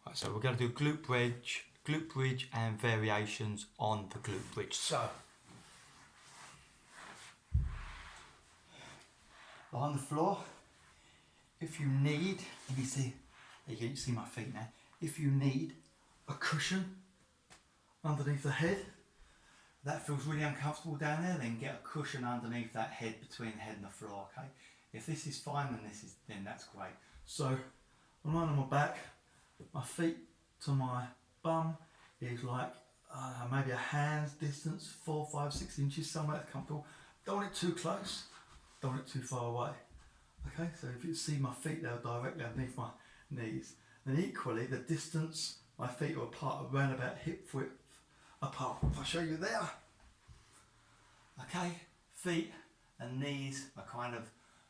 Right, so we're going to do glute bridge and variations on the glute bridge. So, on the floor, if you need, let me see, you can see my feet now. If you need a cushion underneath the head, that feels really uncomfortable down there, then get a cushion underneath that head, between the head and the floor, okay? If this is fine, then that's great. So, I'm lying on my back, my feet to my bum is like maybe a hand's distance, 4, 5, 6 inches, somewhere that's comfortable. Don't want it too close, don't want it too far away. Okay, so if you see my feet, they're directly underneath my knees. Then equally, the distance my feet are apart, around about hip width apart. If I show you there, okay, feet and knees are kind of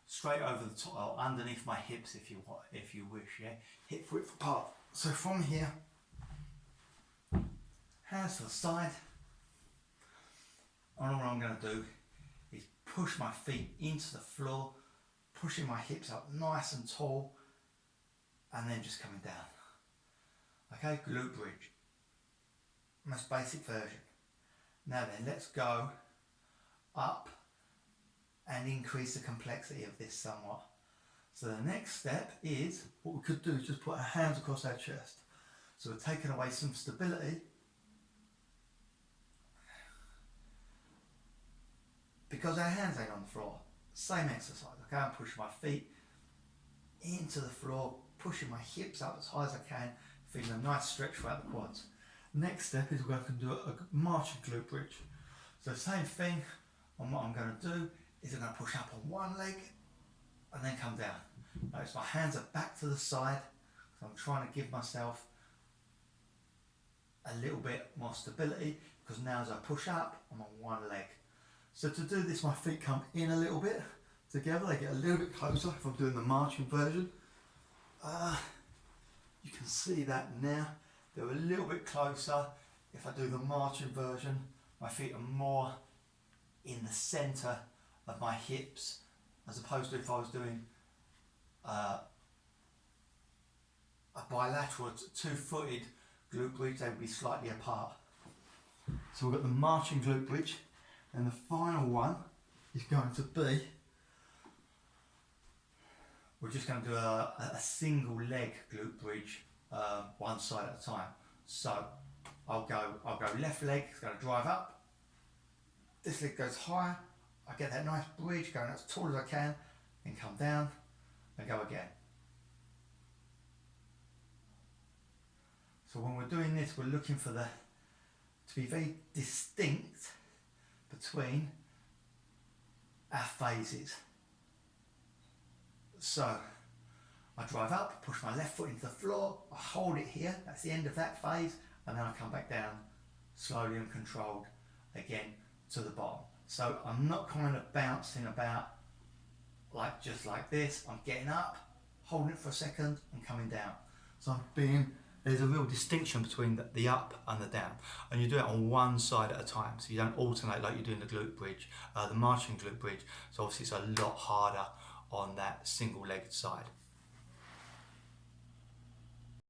straight over the top, or underneath my hips if you wish, yeah, hip width apart. So from here, hands to the side, and all I'm going to do is push my feet into the floor, pushing my hips up nice and tall, and then just coming down. Okay, glute bridge. Most basic version. Now then, let's go up and increase the complexity of this somewhat. So the next step is, what we could do is just put our hands across our chest. So we're taking away some stability, because our hands ain't on the floor. Same exercise, okay? I'm pushing my feet into the floor, pushing my hips up as high as I can, feeling a nice stretch throughout the quads. Next step is we're going to do a marching glute bridge. So same thing, and what I'm going to do is I'm going to push up on one leg and then come down. Notice my hands are back to the side, so I'm trying to give myself a little bit more stability, because now as I push up, I'm on one leg. So to do this, my feet come in a little bit together, they get a little bit closer if I'm doing the marching version. You can see that now, they're a little bit closer. If I do the marching version, my feet are more in the centre of my hips, as opposed to if I was doing a bilateral, two-footed glute bridge, they would be slightly apart. So we've got the marching glute bridge, and the final one is going to be, we're just going to do a single leg glute bridge, one side at a time. So I'll go left leg, it's going to drive up, this leg goes higher, I get that nice bridge going as tall as I can, then come down and go again. So when we're doing this, we're looking for to be very distinct between our phases. So I drive up, push my left foot into the floor, I hold it here, that's the end of that phase, and then I come back down slowly and controlled again to the bottom. So I'm not kind of bouncing about like just like this, I'm getting up, holding it for a second and coming down. So there's a real distinction between the up and the down, and you do it on one side at a time, so you don't alternate like you do in the glute bridge, the marching glute bridge. So obviously it's a lot harder on that single legged side.